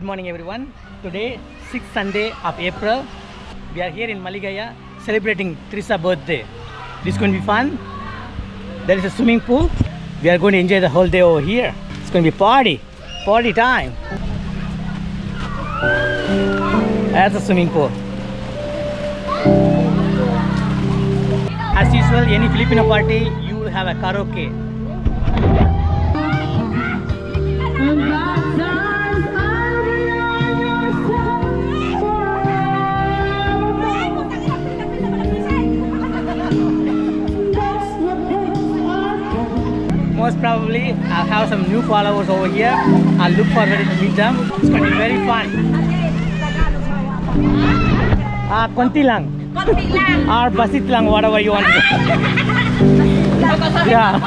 Good morning everyone. Today 6th Sunday of April. We are here in Maligaya celebrating Trisha's birthday. This is going to be fun. There is a swimming pool. We are going to enjoy the whole day over here. It's going to be party time. That's a swimming pool. As usual, any Filipino party, you will have a karaoke. Most probably, I'll have some new followers over here. I'll look forward to meet them. It's going to be very fun. Konti lang. Or basit lang, whatever you want to do. Yeah.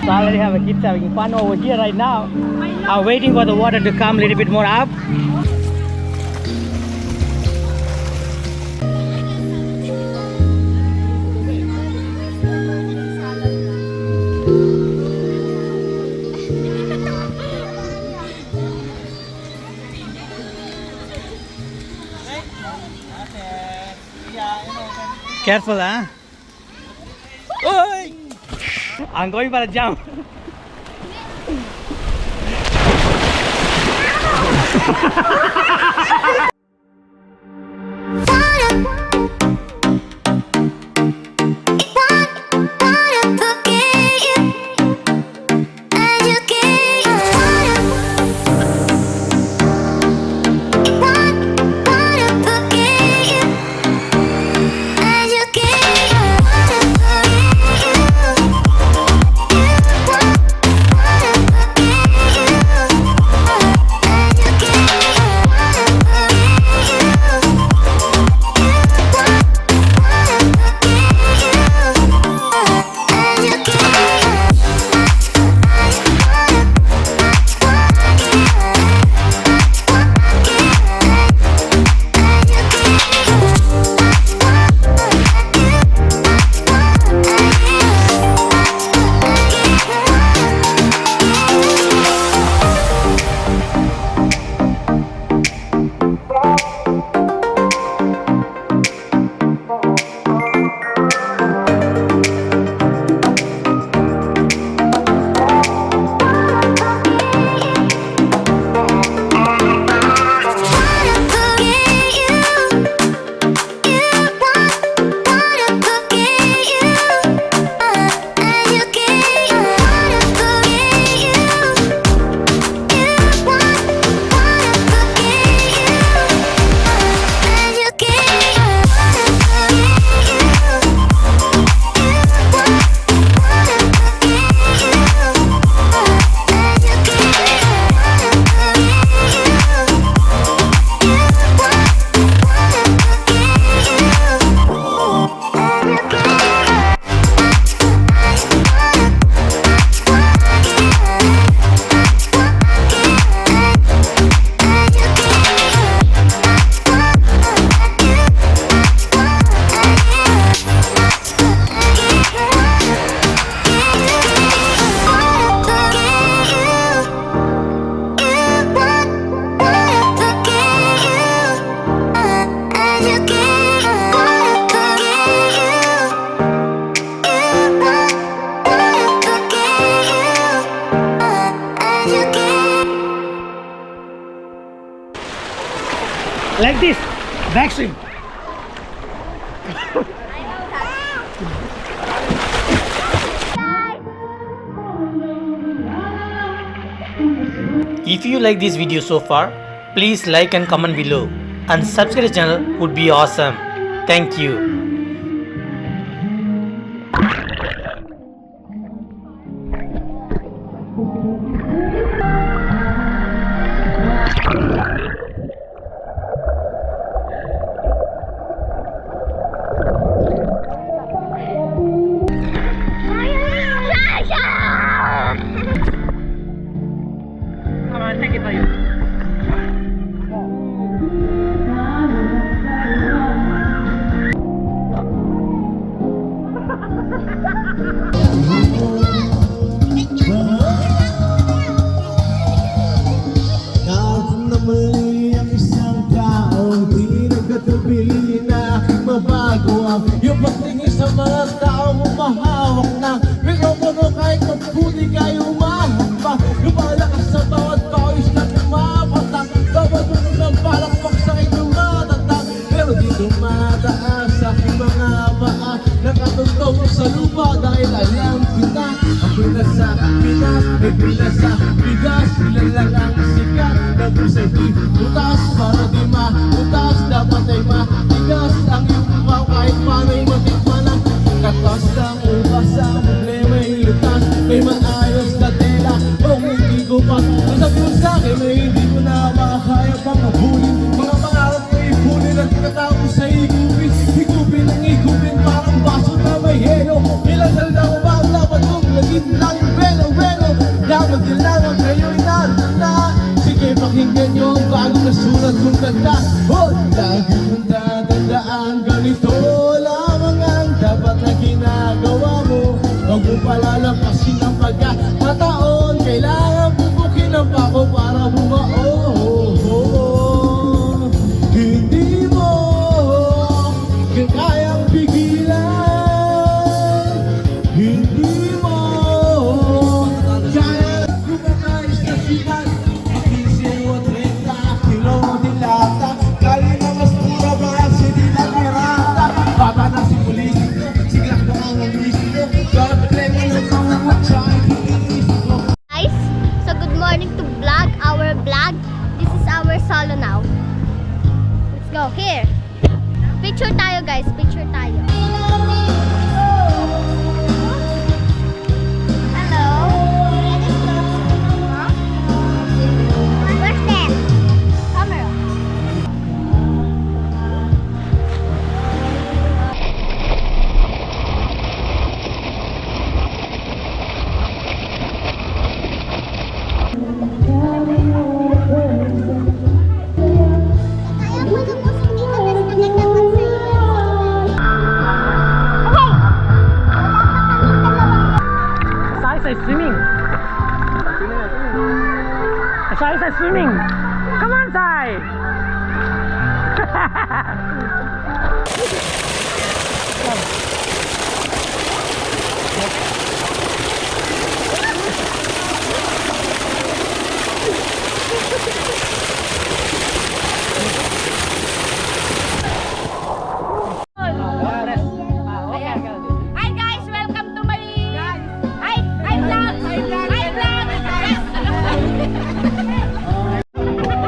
So I already have a kids having fun over here right now. I'm waiting for the water to come a little bit more up. Careful, huh? Oi! I'm going for a jump. Like this, backswing. If you like this video so far, please like and comment below, and subscribe to the channel would be awesome. Thank you. ikaw sa lupa dahil alam kita. Ako'y nasa Pinas, may pilas sa bigas. Kilala lang sikat na puso di butas. Para di mautas, dapat ay matigas. Ang iyong mukha kahit paano'y matikman ang katas ng ubas. Sa problema'y lutas, may maayos na tela o hindi ko pa masabi mo sa'kin na hindi ko na makakaya pang mabulin. Mga pangarap ko ipunin at katapos sa higupin. Higupin ang higupin parang baso na may helo. Ilang salda ko ba ang dapat kong naging lang yung velo-velo. Dapat kailangan kayo'y narita. Sige pakinggan nyo ang bagong nasulat kong kanta. Oh, lagi kong tatandaan ganito lamang ang dapat na ginagawa mo. Huwag mong palalampasin ang pagkakataon. Kailangan pupukin ang pako para bumao. Hindi mo kayang pigilan. Hindi mo kayang kumakais na sikat. Makisiyo at renta, kilo mo dilata. Kali na mas mura ba si Dinagirata. Baba na si pulis, sigla ko ang umisyo. God bless me ng mga matyahin. Guys, so good morning to our vlog. This is our solo now. Let's go here. Picture tayo guys, picture tayo. Hello. Where's that? Camera. Sai swimming. Sai swimming. Come on, Sai. Hi guys, welcome to my I vlog.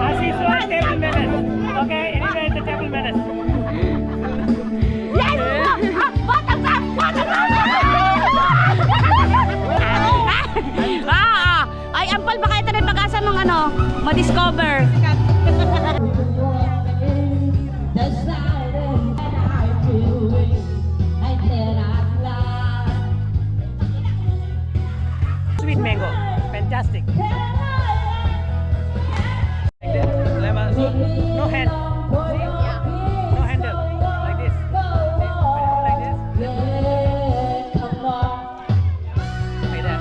As usual, table manners. Okay, anyway, the table manners. Yes! Bottoms up! Bottoms up! Ay, ampal baka ito rin pag-asa mong ano, ma-discover. Sweet mango, fantastic. Like this, lemon, so no hand, see? No handle, like this. See? Like this, like that.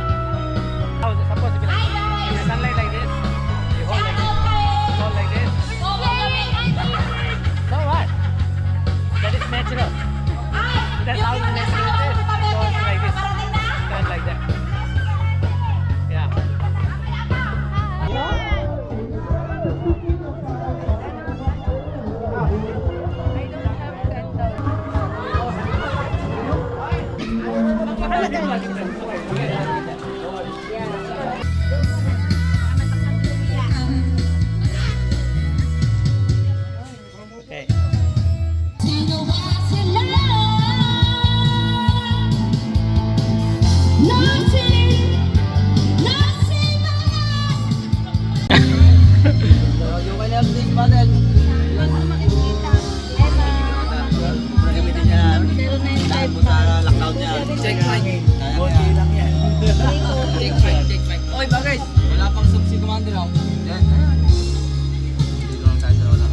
How is it supposed to be like? In the sunlight like this, you hold like this, hold like this. So what? That is natural. That's how it's natural. Hold like this, turn like that. Yeah. Okay. Oy, bagay. Wala pang sub si Commander ako. Yan.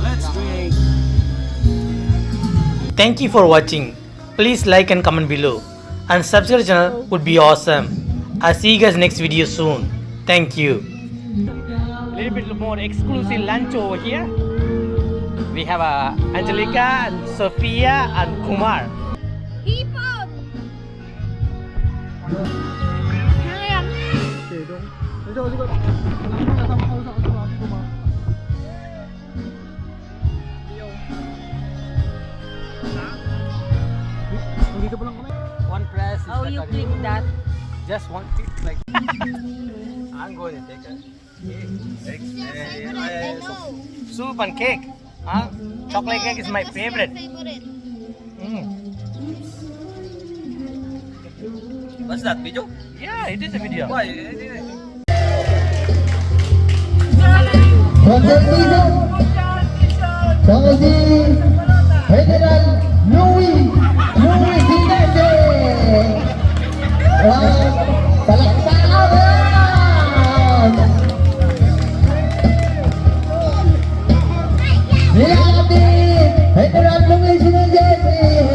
Let's drink. Thank you for watching. Please like and comment below. And subscribe to the channel would be awesome. I'll see you guys next video soon. Thank you. A little bit more exclusive lunch over here. We have Angelica and Sophia and Kumar. Hipon! One is Oh, you recording. click that. Just one click like. I'm going to take a soup and cake. Huh? Chocolate cake is my favorite. What's that, video? Yeah, it is a video. Why? Socializing, General Louis Sinete. Palakpakan! Nilakati, General Louis Sinete,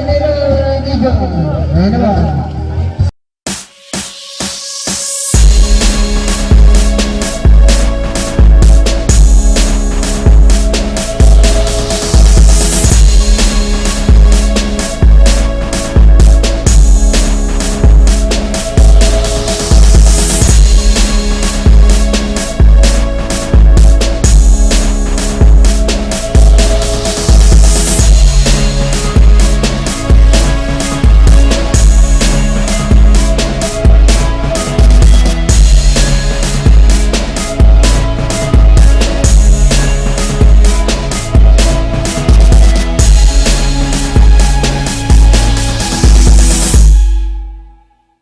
General Gijo. Ano ba?